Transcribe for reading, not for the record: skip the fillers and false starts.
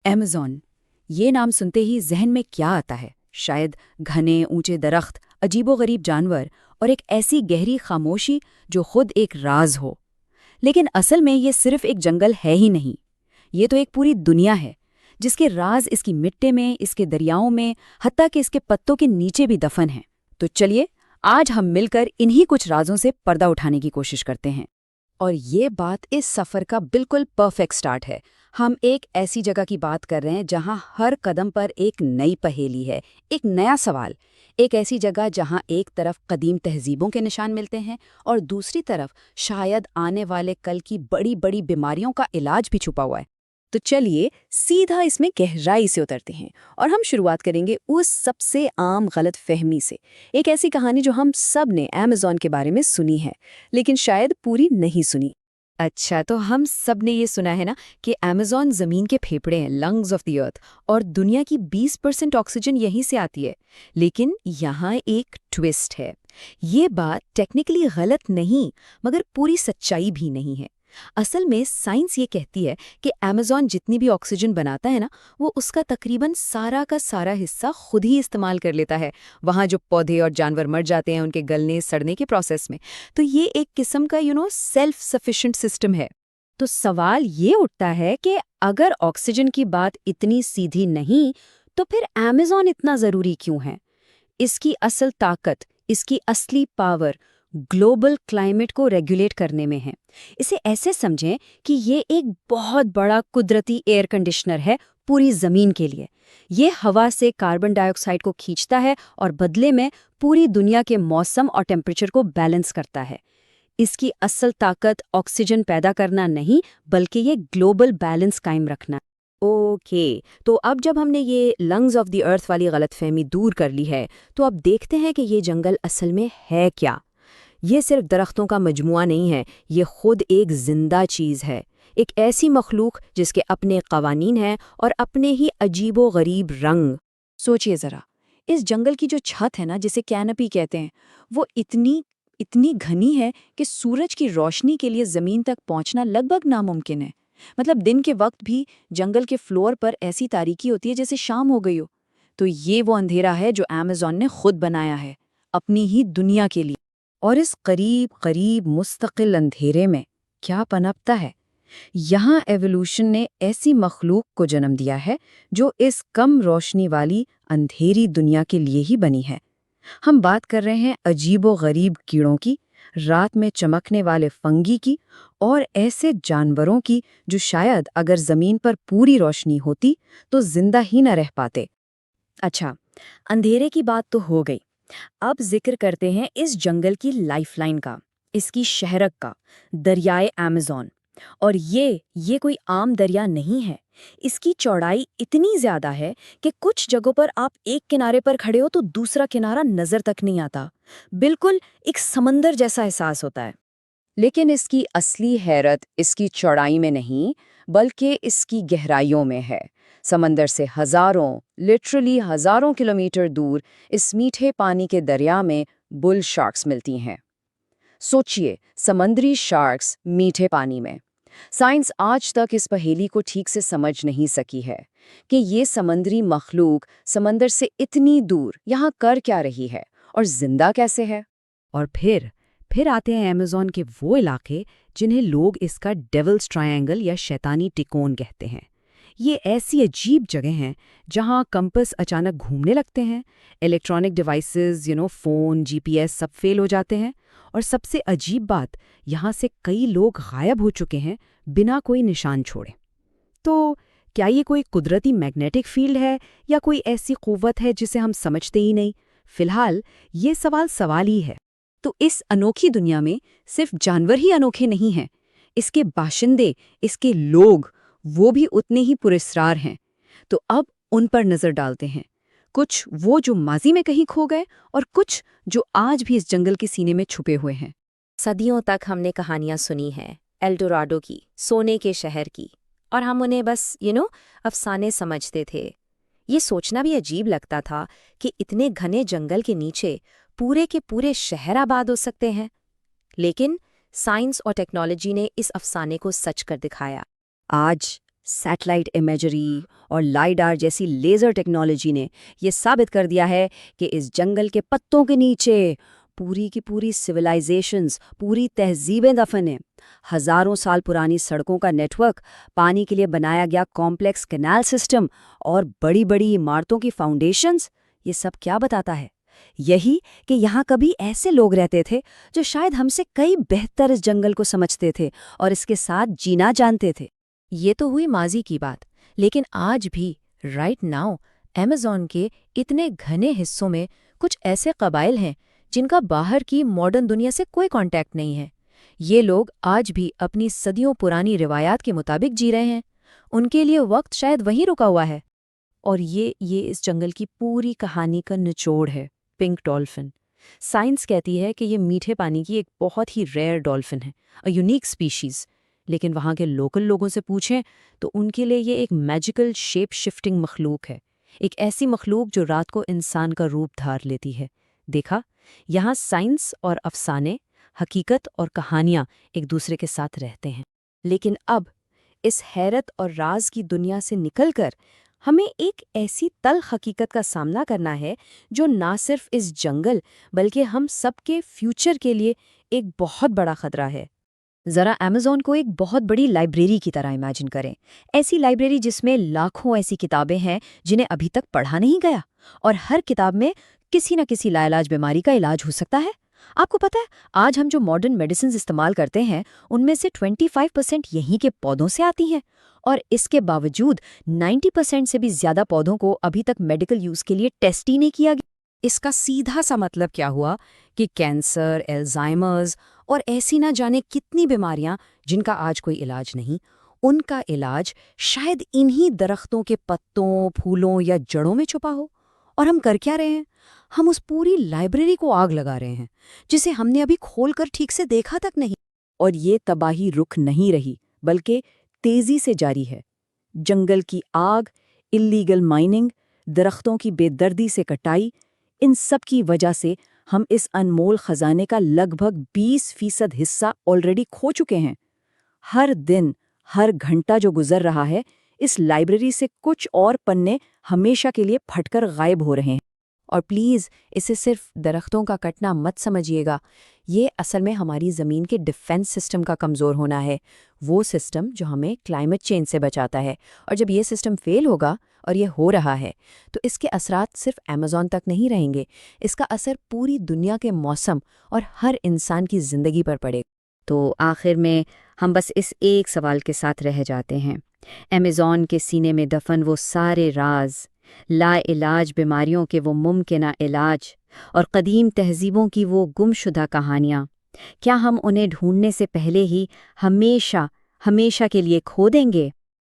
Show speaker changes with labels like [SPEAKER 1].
[SPEAKER 1] Amazon, یہ نام سنتے ہی ذہن میں کیا آتا ہے؟ شاید گھنے اونچے درخت، عجیب و غریب جانور اور ایک ایسی گہری خاموشی جو خود ایک راز ہو۔ لیکن اصل میں یہ صرف ایک جنگل ہے ہی نہیں، یہ تو ایک پوری دنیا ہے جس کے راز اس کی مٹی میں، اس کے دریاؤں میں، حتیٰ کہ اس کے پتوں کے نیچے بھی دفن ہیں۔ تو چلیے آج ہم مل کر انہی کچھ رازوں سے پردہ اٹھانے کی کوشش کرتے ہیں۔ اور یہ بات اس سفر کا بالکل پرفیکٹ سٹارٹ ہے۔ ہم ایک ایسی جگہ کی بات کر رہے ہیں جہاں ہر قدم پر ایک نئی پہیلی ہے، ایک نیا سوال۔ ایک ایسی جگہ جہاں ایک طرف قدیم تہذیبوں کے نشان ملتے ہیں اور دوسری طرف شاید آنے والے کل کی بڑی بڑی بیماریوں کا علاج بھی چھپا ہوا ہے۔ تو چلیے سیدھا اس میں گہرائی سے اترتے ہیں اور ہم شروعات کریں گے اس سب سے عام غلط فہمی سے، ایک ایسی کہانی جو ہم سب نے ایمیزون کے بارے میں سنی ہے لیکن شاید پوری نہیں سنی۔ اچھا، تو ہم سب نے یہ سنا ہے نا کہ ایمیزون زمین کے پھیپھڑے ہیں، لنگز آف دی ارتھ، اور دنیا کی 20% آکسیجن یہیں سے آتی ہے۔ لیکن یہاں ایک ٹویسٹ ہے۔ یہ بات ٹیکنیکلی غلط نہیں مگر پوری سچائی بھی نہیں ہے۔ اصل میں سائنس یہ کہتی ہے کہ ایمیزون جتنی بھی آکسیجن بناتا ہے نا، وہ اس کا تقریباً سارا کا سارا حصہ خود ہی استعمال کر لیتا ہے، وہاں جو پودے اور جانور مر جاتے ہیں ان کے گلنے سڑنے کے پروسیس میں۔ تو یہ ایک قسم کا سیلف سفیشینٹ سسٹم ہے۔ تو سوال یہ اٹھتا ہے کہ اگر آکسیجن کی بات اتنی سیدھی نہیں تو پھر ایمیزون اتنا ضروری کیوں ہے؟ اس کی اصل طاقت، اس کی اصلی پاور گلوبل کلائمیٹ کو ریگولیٹ کرنے میں ہے۔ اسے ایسے سمجھیں کہ یہ ایک بہت بڑا قدرتی ایئر کنڈیشنر ہے پوری زمین کے لیے۔ یہ ہوا سے کاربن ڈائی آکسائیڈ کو کھینچتا ہے اور بدلے میں پوری دنیا کے موسم اور ٹیمپریچر کو بیلنس کرتا ہے۔ اس کی اصل طاقت آکسیجن پیدا کرنا نہیں بلکہ یہ گلوبل بیلنس قائم رکھنا۔ اوکے، تو اب جب ہم نے یہ لنگز آف دی ارتھ والی غلط فہمی دور کر لی ہے تو اب دیکھتے ہیں کہ یہ جنگل اصل میں ہے کیا۔ یہ صرف درختوں کا مجموعہ نہیں ہے، یہ خود ایک زندہ چیز ہے، ایک ایسی مخلوق جس کے اپنے قوانین ہیں اور اپنے ہی عجیب و غریب رنگ۔ سوچئے ذرا، اس جنگل کی جو چھت ہے نا، جسے کینپی کہتے ہیں، وہ اتنی گھنی ہے کہ سورج کی روشنی کے لیے زمین تک پہنچنا لگ بھگ ناممکن ہے۔ مطلب دن کے وقت بھی جنگل کے فلور پر ایسی تاریکی ہوتی ہے جیسے شام ہو گئی ہو۔ تو یہ وہ اندھیرا ہے جو ایمیزون نے خود بنایا ہے، اپنی ہی دنیا کے لیے۔ اور اس قریب مستقل اندھیرے میں کیا پنپتا ہے؟ یہاں ایوولوشن نے ایسی مخلوق کو جنم دیا ہے جو اس کم روشنی والی اندھیری دنیا کے لیے ہی بنی ہے۔ ہم بات کر رہے ہیں عجیب و غریب کیڑوں کی، رات میں چمکنے والے فنگی کی، اور ایسے جانوروں کی جو شاید اگر زمین پر پوری روشنی ہوتی تو زندہ ہی نہ رہ پاتے۔ اچھا، اندھیرے کی بات تو ہو گئی، اب ذکر کرتے ہیں اس جنگل کی لائف لائن کا، اس کی شہرک کا، دریائے ایمیزون۔ اور یہ کوئی عام دریا نہیں ہے، اس کی چوڑائی اتنی زیادہ ہے کہ کچھ جگہوں پر آپ ایک کنارے پر کھڑے ہو تو دوسرا کنارہ نظر تک نہیں آتا، بالکل ایک سمندر جیسا احساس ہوتا ہے۔ لیکن اس کی اصلی حیرت اس کی چوڑائی میں نہیں بلکہ اس کی گہرائیوں میں ہے۔ سمندر سے لٹرلی ہزاروں کلومیٹر دور اس میٹھے پانی کے دریا میں بل شارکس ملتی ہیں۔ سوچئے، سمندری شارکس میٹھے پانی میں۔ سائنس آج تک اس پہیلی کو ٹھیک سے سمجھ نہیں سکی ہے کہ یہ سمندری مخلوق سمندر سے اتنی دور یہاں کر کیا رہی ہے اور زندہ کیسے ہے۔ اور پھر آتے ہیں ایمیزون کے وہ علاقے جنہیں لوگ اس کا ڈیولز ٹرائنگل یا شیطانی ٹکون کہتے ہیں۔ یہ ایسی عجیب جگہ ہیں جہاں کمپس اچانک گھومنے لگتے ہیں، الیکٹرانک ڈیوائسز فون، جی پی ایس سب فیل ہو جاتے ہیں، اور سب سے عجیب بات، یہاں سے کئی لوگ غائب ہو چکے ہیں بنا کوئی نشان چھوڑے۔ تو کیا یہ کوئی قدرتی میگنیٹک فیلڈ ہے یا کوئی ایسی قوت ہے جسے ہم سمجھتے ہی نہیں؟ فی الحال یہ سوال ہی ہے۔ تو اس انوکھی دنیا میں صرف جانور ہی انوکھے نہیں ہیں، اس کے باشندے، اس کے لوگ، وہ بھی اتنے ہی پراسرار ہیں۔ تو اب ان پر نظر ڈالتے ہیں، کچھ وہ جو ماضی میں کہیں کھو گئے اور کچھ جو آج بھی اس جنگل کے سینے میں چھپے ہوئے ہیں۔
[SPEAKER 2] صدیوں تک ہم نے کہانیاں سنی ہیں ایلڈوراڈو کی، سونے کے شہر کی، اور ہم انہیں بس افسانے سمجھتے تھے۔ یہ سوچنا بھی عجیب لگتا تھا کہ اتنے گھنے جنگل کے نیچے پورے کے پورے شہر آباد ہو سکتے ہیں۔ لیکن سائنس اور ٹیکنالوجی نے اس افسانے کو سچ کر دکھایا۔ آج
[SPEAKER 1] سیٹلائٹ امیجری اور لائیڈار جیسی لیزر ٹیکنالوجی نے یہ ثابت کر دیا ہے کہ اس جنگل کے پتوں کے نیچے پوری کی پوری سویلائزیشنز، پوری تہذیبیں دفن ہیں۔ ہزاروں سال پرانی سڑکوں کا نیٹ ورک، پانی کے لیے بنایا گیا کمپلیکس کینال سسٹم اور بڑی بڑی عمارتوں کی فاؤنڈیشنز، یہ سب کیا بتاتا ہے؟ یہی کہ یہاں کبھی ایسے لوگ رہتے تھے جو شاید ہم سے کئی بہتر اس جنگل کو سمجھتے تھے اور اس کے ساتھ جینا جانتے تھے۔
[SPEAKER 2] یہ تو ہوئی ماضی کی بات، لیکن آج بھی رائٹ ناؤ ایمیزون کے اتنے گھنے حصوں میں کچھ ایسے قبائل ہیں جن کا باہر کی ماڈرن دنیا سے کوئی کانٹیکٹ نہیں ہے۔ یہ لوگ آج بھی اپنی صدیوں پرانی روایات کے مطابق جی رہے ہیں۔ ان کے لیے وقت شاید وہیں رکا ہوا ہے۔
[SPEAKER 1] اور یہ اس جنگل کی پوری کہانی کا نچوڑ ہے، پنک ڈولفن۔ سائنس کہتی ہے کہ یہ میٹھے پانی کی ایک بہت ہی ریئر ڈولفن ہے، اے یونیک اسپیشیز، لیکن وہاں کے لوکل لوگوں سے پوچھیں تو ان کے لیے یہ ایک میجیکل شیپ شفٹنگ مخلوق ہے، ایک ایسی مخلوق جو رات کو انسان کا روپ دھار لیتی ہے۔ دیکھا، یہاں سائنس اور افسانے، حقیقت اور کہانیاں ایک دوسرے کے ساتھ رہتے ہیں۔ لیکن اب اس حیرت اور راز کی دنیا سے نکل کر ہمیں ایک ایسی تلخ حقیقت کا سامنا کرنا ہے جو نہ صرف اس جنگل بلکہ ہم سب کے فیوچر کے لیے ایک بہت بڑا خطرہ ہے۔ ذرا ایمیزون کو ایک بہت بڑی لائبریری کی طرح امیجن کریں، ایسی لائبریری جس میں لاکھوں ایسی کتابیں ہیں جنہیں ابھی تک پڑھا نہیں گیا، اور ہر کتاب میں کسی نہ کسی لاعلاج بیماری کا علاج ہو سکتا ہے۔ آپ کو پتہ ہے، آج ہم جو ماڈرن میڈیسنز استعمال کرتے ہیں ان میں سے 25% یہیں کے پودوں سے آتی ہیں، اور اس کے باوجود 90% سے بھی زیادہ پودوں کو ابھی تک میڈیکل یوز کے لیے ٹیسٹ ہی نہیں کیا گیا۔ اس کا سیدھا سا مطلب کیا ہوا کہ کینسر، الزائمرز اور ایسی نہ جانے کتنی بیماریاں جن کا آج کوئی علاج نہیں، ان کا علاج شاید انہی درختوں کے پتوں، پھولوں یا جڑوں میں چھپا ہو۔ اور ہم کر کیا رہے ہیں؟ ہم اس پوری لائبریری کو آگ لگا رہے ہیں جسے ہم نے ابھی کھول کر ٹھیک سے دیکھا تک نہیں۔ اور یہ تباہی رک نہیں رہی بلکہ تیزی سے جاری ہے۔ جنگل کی آگ، اللیگل مائننگ، درختوں کی بے دردی سے کٹائی، ان سب کی وجہ سے ہم اس انمول خزانے کا لگ بھگ 20% حصہ آلریڈی کھو چکے ہیں۔ ہر دن، ہر گھنٹہ جو گزر رہا ہے، اس لائبریری سے کچھ اور پنے ہمیشہ کے لیے پھٹ کر غائب ہو رہے ہیں۔ اور پلیز اسے صرف درختوں کا کٹنا مت سمجھیے گا، یہ اصل میں ہماری زمین کے ڈیفنس سسٹم کا کمزور ہونا ہے، وہ سسٹم جو ہمیں کلائمیٹ چینج سے بچاتا ہے۔ اور جب یہ سسٹم فیل ہوگا، اور یہ ہو رہا ہے، تو اس کے اثرات صرف ایمیزون تک نہیں رہیں گے، اس کا اثر پوری دنیا کے موسم اور ہر انسان کی زندگی پر پڑے گا۔ تو آخر میں ہم بس اس ایک سوال کے ساتھ رہ جاتے ہیں، ایمیزون کے سینے میں دفن وہ سارے راز، لا علاج بیماریوں کے وہ ممکنہ علاج، اور قدیم تہذیبوں کی وہ گمشدہ کہانیاں، کیا ہم انہیں ڈھونڈنے سے پہلے ہی ہمیشہ کے لیے کھو دیں گے؟